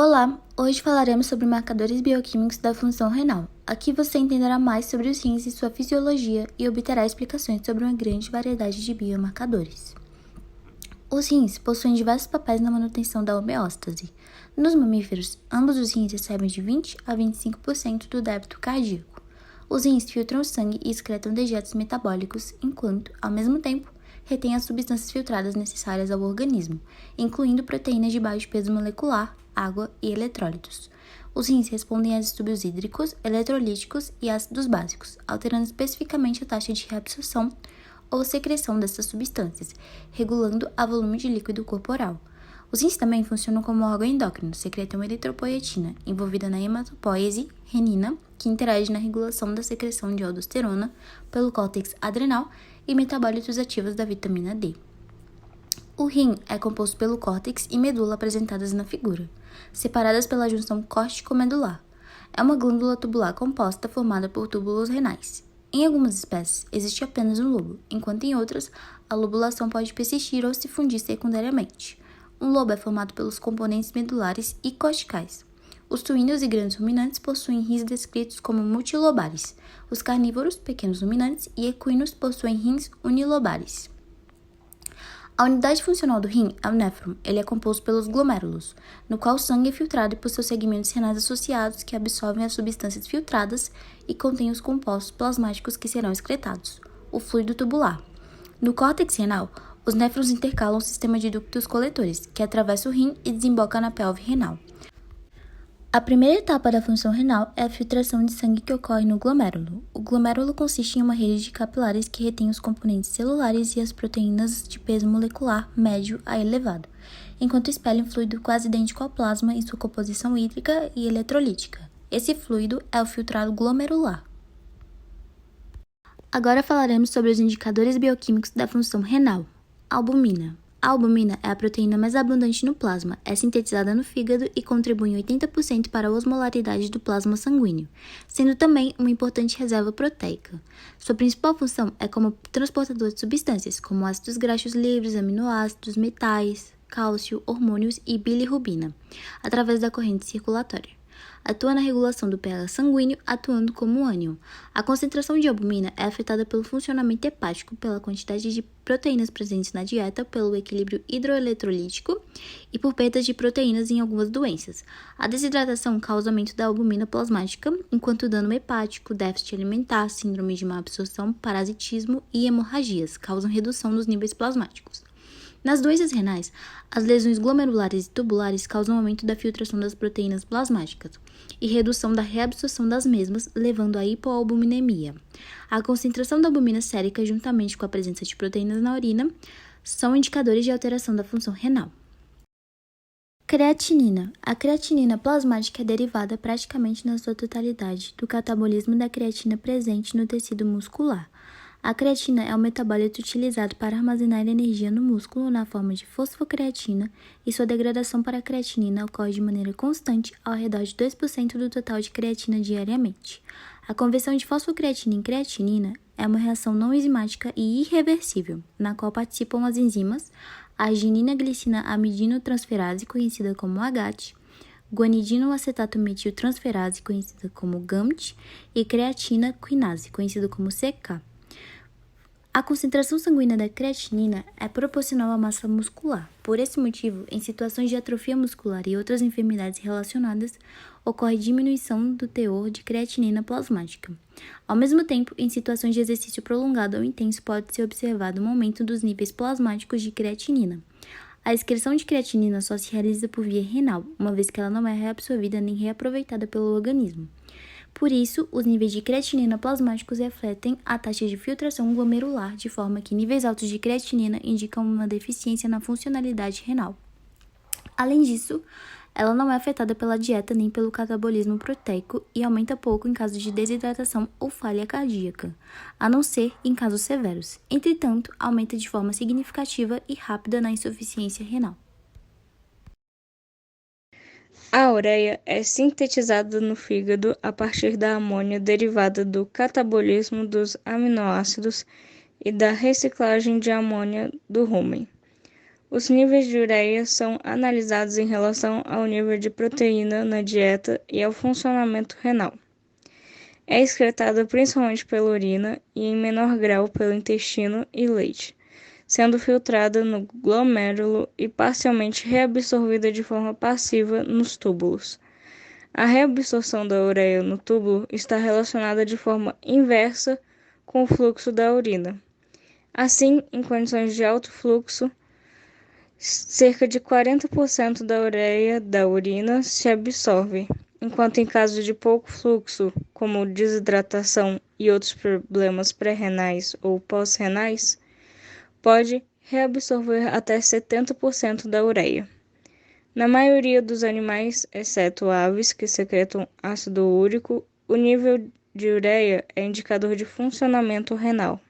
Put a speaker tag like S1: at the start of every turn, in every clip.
S1: Olá, hoje falaremos sobre marcadores bioquímicos da função renal. Aqui você entenderá mais sobre os rins e sua fisiologia e obterá explicações sobre uma grande variedade de biomarcadores. Os rins possuem diversos papéis na manutenção da homeostase. Nos mamíferos, ambos os rins recebem de 20 a 25% do débito cardíaco. Os rins filtram o sangue e excretam dejetos metabólicos, enquanto, ao mesmo tempo, retêm as substâncias filtradas necessárias ao organismo, incluindo proteínas de baixo peso molecular, água e eletrólitos. Os rins respondem a distúrbios hídricos, eletrolíticos e ácidos básicos, alterando especificamente a taxa de reabsorção ou secreção dessas substâncias, regulando o volume de líquido corporal. Os rins também funcionam como órgão endócrino, secretam eritropoietina, envolvida na hematopoíese, renina, que interage na regulação da secreção de aldosterona pelo córtex adrenal e metabólitos ativos da vitamina D. O rim é composto pelo córtex e medula apresentadas na figura, separadas pela junção córtico-medular. É uma glândula tubular composta formada por túbulos renais. Em algumas espécies, existe apenas um lobo, enquanto em outras, a lobulação pode persistir ou se fundir secundariamente. Um lobo é formado pelos componentes medulares e corticais. Os suínos e grandes ruminantes possuem rins descritos como multilobares. Os carnívoros, pequenos ruminantes e equinos possuem rins unilobares. A unidade funcional do rim é o néfron. Ele é composto pelos glomérulos, no qual o sangue é filtrado por seus segmentos renais associados que absorvem as substâncias filtradas e contêm os compostos plasmáticos que serão excretados. O fluido tubular. No córtex renal, os néfrons intercalam o sistema de ductos coletores, que atravessa o rim e desemboca na pelve renal. A primeira etapa da função renal é a filtração de sangue que ocorre no glomérulo. O glomérulo consiste em uma rede de capilares que retém os componentes celulares e as proteínas de peso molecular médio a elevado, enquanto espelha um fluido quase idêntico ao plasma em sua composição hídrica e eletrolítica. Esse fluido é o filtrado glomerular. Agora falaremos sobre os indicadores bioquímicos da função renal. Albumina. A albumina é a proteína mais abundante no plasma, é sintetizada no fígado e contribui em 80% para a osmolaridade do plasma sanguíneo, sendo também uma importante reserva proteica. Sua principal função é como transportador de substâncias, como ácidos graxos livres, aminoácidos, metais, cálcio, hormônios e bilirrubina, através da corrente circulatória. Atua na regulação do pH sanguíneo, atuando como um ânion. A concentração de albumina é afetada pelo funcionamento hepático, pela quantidade de proteínas presentes na dieta, pelo equilíbrio hidroeletrolítico e por perda de proteínas em algumas doenças. A desidratação causa aumento da albumina plasmática, enquanto o dano hepático, déficit alimentar, síndrome de má absorção, parasitismo e hemorragias causam redução dos níveis plasmáticos. Nas doenças renais, as lesões glomerulares e tubulares causam aumento da filtração das proteínas plasmáticas e redução da reabsorção das mesmas, levando à hipoalbuminemia. A concentração da albumina sérica, juntamente com a presença de proteínas na urina, são indicadores de alteração da função renal. Creatinina. A creatinina plasmática é derivada praticamente na sua totalidade do catabolismo da creatina presente no tecido muscular. A creatina é um metabólito utilizado para armazenar energia no músculo na forma de fosfocreatina e sua degradação para a creatinina ocorre de maneira constante ao redor de 2% do total de creatina diariamente. A conversão de fosfocreatina em creatinina é uma reação não enzimática e irreversível, na qual participam as enzimas arginina-glicina-amidinotransferase, conhecida como AGAT, guanidinoacetato-metiltransferase, conhecida como GAMT, e creatina-quinase, conhecida como CK. A concentração sanguínea da creatinina é proporcional à massa muscular. Por esse motivo, em situações de atrofia muscular e outras enfermidades relacionadas, ocorre diminuição do teor de creatinina plasmática. Ao mesmo tempo, em situações de exercício prolongado ou intenso, pode-se observado um aumento dos níveis plasmáticos de creatinina. A excreção de creatinina só se realiza por via renal, uma vez que ela não é reabsorvida nem reaproveitada pelo organismo. Por isso, os níveis de creatinina plasmáticos refletem a taxa de filtração glomerular, de forma que níveis altos de creatinina indicam uma deficiência na funcionalidade renal. Além disso, ela não é afetada pela dieta nem pelo catabolismo proteico e aumenta pouco em caso de desidratação ou falha cardíaca, a não ser em casos severos. Entretanto, aumenta de forma significativa e rápida na insuficiência renal.
S2: A ureia é sintetizada no fígado a partir da amônia derivada do catabolismo dos aminoácidos e da reciclagem de amônia do rúmen. Os níveis de ureia são analisados em relação ao nível de proteína na dieta e ao funcionamento renal. É excretada principalmente pela urina e em menor grau pelo intestino e leite, sendo filtrada no glomérulo e parcialmente reabsorvida de forma passiva nos túbulos. A reabsorção da ureia no túbulo está relacionada de forma inversa com o fluxo da urina. Assim, em condições de alto fluxo, cerca de 40% da ureia da urina se absorve, enquanto em casos de pouco fluxo, como desidratação e outros problemas pré-renais ou pós-renais, pode reabsorver até 70% da ureia. Na maioria dos animais, exceto aves que secretam ácido úrico, o nível de ureia é indicador de funcionamento renal.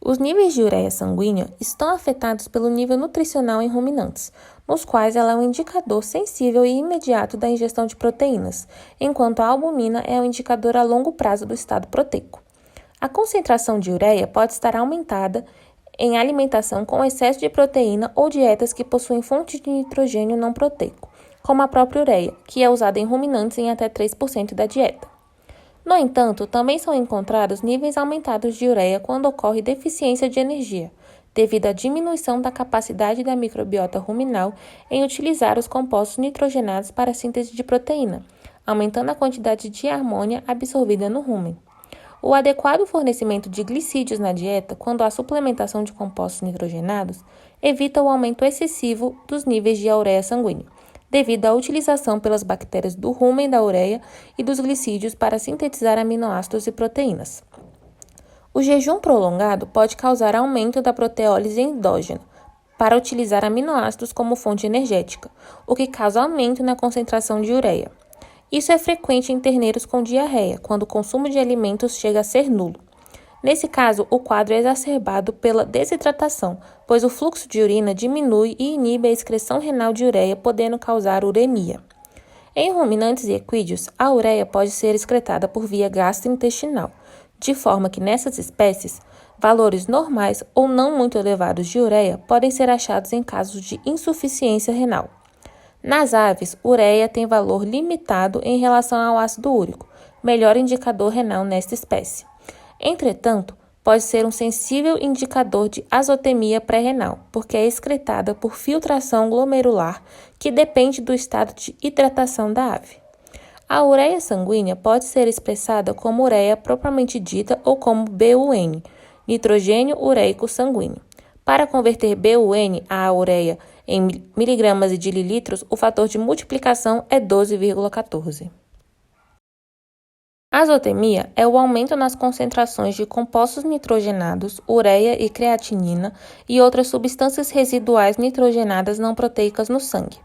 S3: Os níveis de ureia sanguínea estão afetados pelo nível nutricional em ruminantes, nos quais ela é um indicador sensível e imediato da ingestão de proteínas, enquanto a albumina é um indicador a longo prazo do estado proteico. A concentração de ureia pode estar aumentada em alimentação com excesso de proteína ou dietas que possuem fonte de nitrogênio não proteico, como a própria ureia, que é usada em ruminantes em até 3% da dieta. No entanto, também são encontrados níveis aumentados de ureia quando ocorre deficiência de energia, devido à diminuição da capacidade da microbiota ruminal em utilizar os compostos nitrogenados para a síntese de proteína, aumentando a quantidade de amônia absorvida no rumen. O adequado fornecimento de glicídios na dieta, quando há suplementação de compostos nitrogenados, evita o aumento excessivo dos níveis de ureia sanguínea, devido à utilização pelas bactérias do rumen da ureia e dos glicídios para sintetizar aminoácidos e proteínas. O jejum prolongado pode causar aumento da proteólise endógena, para utilizar aminoácidos como fonte energética, o que causa aumento na concentração de ureia. Isso é frequente em terneiros com diarreia, quando o consumo de alimentos chega a ser nulo. Nesse caso, o quadro é exacerbado pela desidratação, pois o fluxo de urina diminui e inibe a excreção renal de ureia, podendo causar uremia. Em ruminantes e equídeos, a ureia pode ser excretada por via gastrointestinal, de forma que nessas espécies, valores normais ou não muito elevados de ureia podem ser achados em casos de insuficiência renal. Nas aves, ureia tem valor limitado em relação ao ácido úrico, melhor indicador renal nesta espécie. Entretanto, pode ser um sensível indicador de azotemia pré-renal, porque é excretada por filtração glomerular, que depende do estado de hidratação da ave. A ureia sanguínea pode ser expressada como ureia propriamente dita ou como BUN, nitrogênio ureico sanguíneo. Para converter BUN a ureia em miligramas e mililitros, o fator de multiplicação é 12,14. A azotemia é o aumento nas concentrações de compostos nitrogenados, ureia e creatinina e outras substâncias residuais nitrogenadas não proteicas no sangue.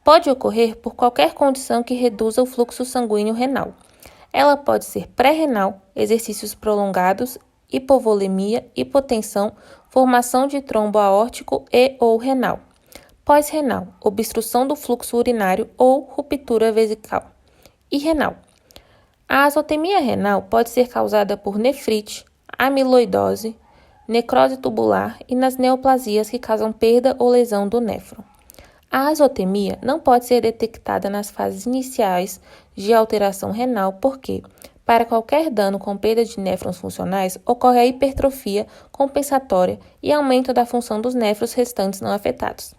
S3: Pode ocorrer por qualquer condição que reduza o fluxo sanguíneo renal. Ela pode ser pré-renal, exercícios prolongados, hipovolemia, hipotensão, formação de trombo aórtico e ou renal. Pós-renal, obstrução do fluxo urinário ou ruptura vesical. E renal. A azotemia renal pode ser causada por nefrite, amiloidose, necrose tubular e nas neoplasias que causam perda ou lesão do néfron. A azotemia não pode ser detectada nas fases iniciais de alteração renal porque, para qualquer dano com perda de néfrons funcionais, ocorre a hipertrofia compensatória e aumento da função dos néfrons restantes não afetados.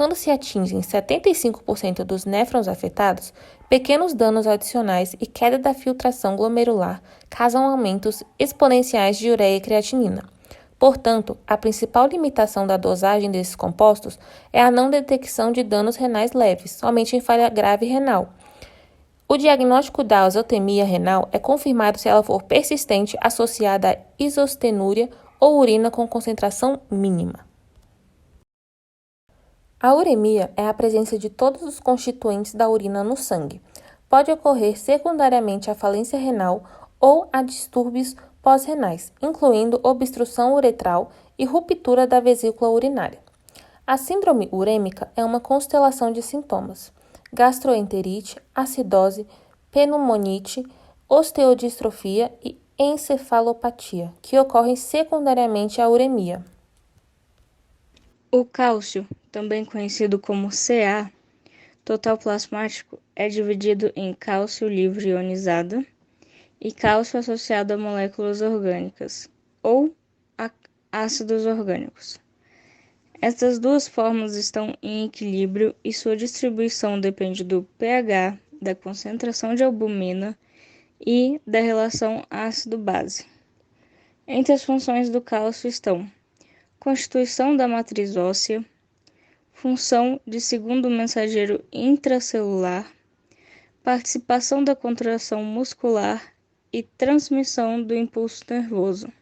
S3: Quando se atingem 75% dos néfrons afetados, pequenos danos adicionais e queda da filtração glomerular causam aumentos exponenciais de ureia e creatinina. Portanto, a principal limitação da dosagem desses compostos é a não detecção de danos renais leves, somente em falha grave renal. O diagnóstico da azotemia renal é confirmado se ela for persistente, associada a isostenúria ou urina com concentração mínima. A uremia é a presença de todos os constituintes da urina no sangue. Pode ocorrer secundariamente à falência renal ou a distúrbios pós-renais, incluindo obstrução uretral e ruptura da vesícula urinária. A síndrome urêmica é uma constelação de sintomas: gastroenterite, acidose, pneumonite, osteodistrofia e encefalopatia, que ocorrem secundariamente à uremia.
S2: O cálcio, também conhecido como Ca, total plasmático, é dividido em cálcio livre ionizado e cálcio associado a moléculas orgânicas, ou a ácidos orgânicos. Estas duas formas estão em equilíbrio e sua distribuição depende do pH, da concentração de albumina e da relação ácido-base. Entre as funções do cálcio estão constituição da matriz óssea, função de segundo mensageiro intracelular, participação da contração muscular e transmissão do impulso nervoso.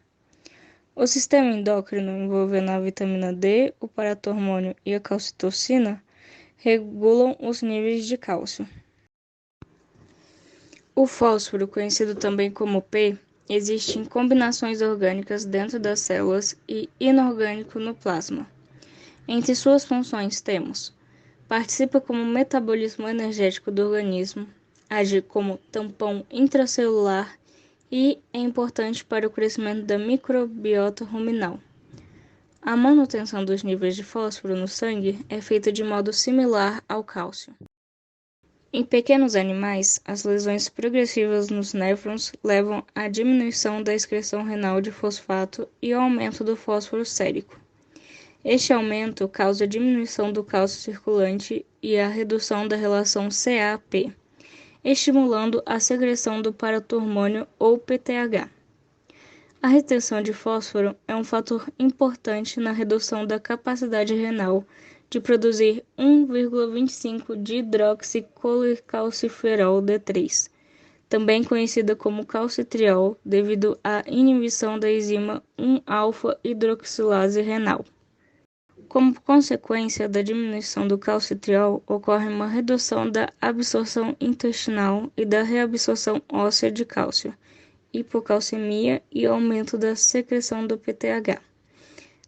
S2: O sistema endócrino, envolvendo a vitamina D, o paratormônio e a calcitocina, regulam os níveis de cálcio. O fósforo, conhecido também como P, existe em combinações orgânicas dentro das células e inorgânico no plasma. Entre suas funções temos: participa como metabolismo energético do organismo, age como tampão intracelular e é importante para o crescimento da microbiota ruminal. A manutenção dos níveis de fósforo no sangue é feita de modo similar ao cálcio. Em pequenos animais, as lesões progressivas nos néfrons levam à diminuição da excreção renal de fosfato e ao aumento do fósforo sérico. Este aumento causa a diminuição do cálcio circulante e a redução da relação Ca-P, estimulando a secreção do paratormônio ou PTH. A retenção de fósforo é um fator importante na redução da capacidade renal de produzir 1,25-dihidroxicolecalciferol D3, também conhecida como calcitriol, devido à inibição da enzima 1-alfa-hidroxilase renal. Como consequência da diminuição do calcitriol, ocorre uma redução da absorção intestinal e da reabsorção óssea de cálcio, hipocalcemia e aumento da secreção do PTH.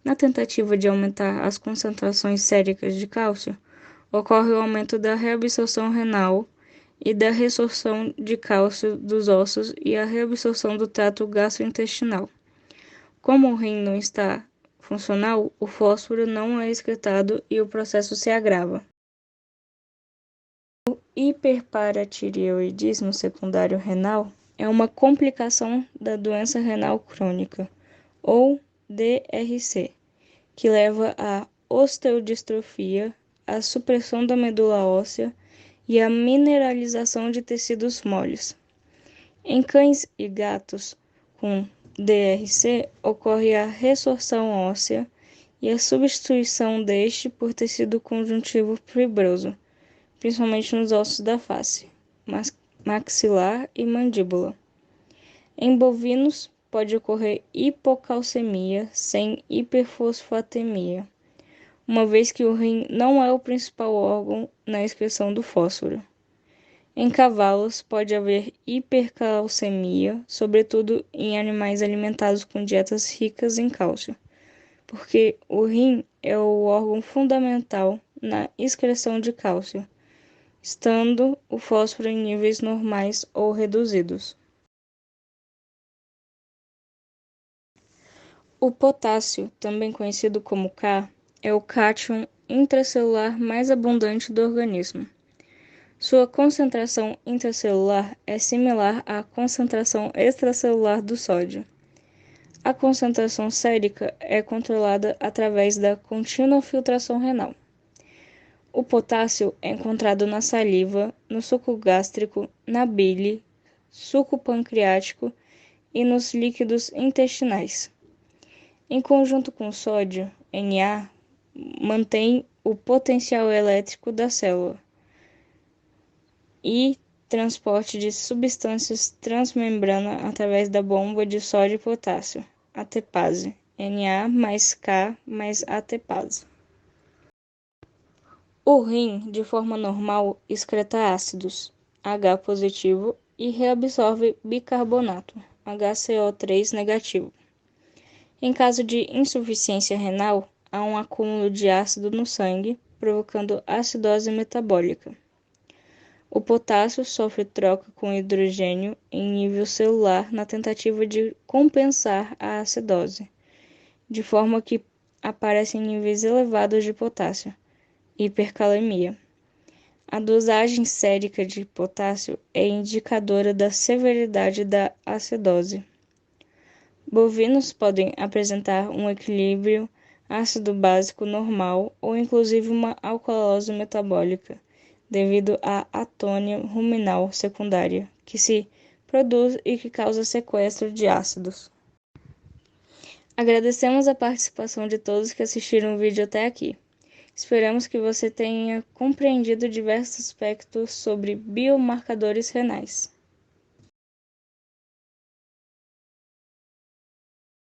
S2: Na tentativa de aumentar as concentrações séricas de cálcio, ocorre o aumento da reabsorção renal e da resorção de cálcio dos ossos e a reabsorção do trato gastrointestinal. Como o rim não está funcional, o fósforo não é excretado e o processo se agrava. O hiperparatireoidismo secundário renal é uma complicação da doença renal crônica, ou DRC, que leva à osteodistrofia, à supressão da medula óssea e à mineralização de tecidos moles. Em cães e gatos com DRC, ocorre a resorção óssea e a substituição deste por tecido conjuntivo fibroso, principalmente nos ossos da face, maxilar e mandíbula. Em bovinos, pode ocorrer hipocalcemia sem hiperfosfatemia, uma vez que o rim não é o principal órgão na excreção do fósforo. Em cavalos, pode haver hipercalcemia, sobretudo em animais alimentados com dietas ricas em cálcio, porque o rim é o órgão fundamental na excreção de cálcio, estando o fósforo em níveis normais ou reduzidos. O potássio, também conhecido como K, é o cátion intracelular mais abundante do organismo. Sua concentração intracelular é similar à concentração extracelular do sódio. A concentração sérica é controlada através da contínua filtração renal. O potássio é encontrado na saliva, no suco gástrico, na bile, suco pancreático e nos líquidos intestinais. Em conjunto com o sódio, Na, mantém o potencial elétrico da célula e transporte de substâncias transmembrana através da bomba de sódio e potássio, ATPase, Na mais K mais ATPase. O rim, de forma normal, excreta ácidos, H positivo, e reabsorve bicarbonato, HCO3 negativo. Em caso de insuficiência renal, há um acúmulo de ácido no sangue, provocando acidose metabólica. O potássio sofre troca com hidrogênio em nível celular na tentativa de compensar a acidose, de forma que aparecem níveis elevados de potássio, hipercalemia. A dosagem sérica de potássio é indicadora da severidade da acidose. Bovinos podem apresentar um equilíbrio ácido básico normal ou inclusive uma alcalose metabólica, devido à atônia ruminal secundária, que se produz e que causa sequestro de ácidos. Agradecemos a participação de todos que assistiram o vídeo até aqui. Esperamos que você tenha compreendido diversos aspectos sobre biomarcadores renais.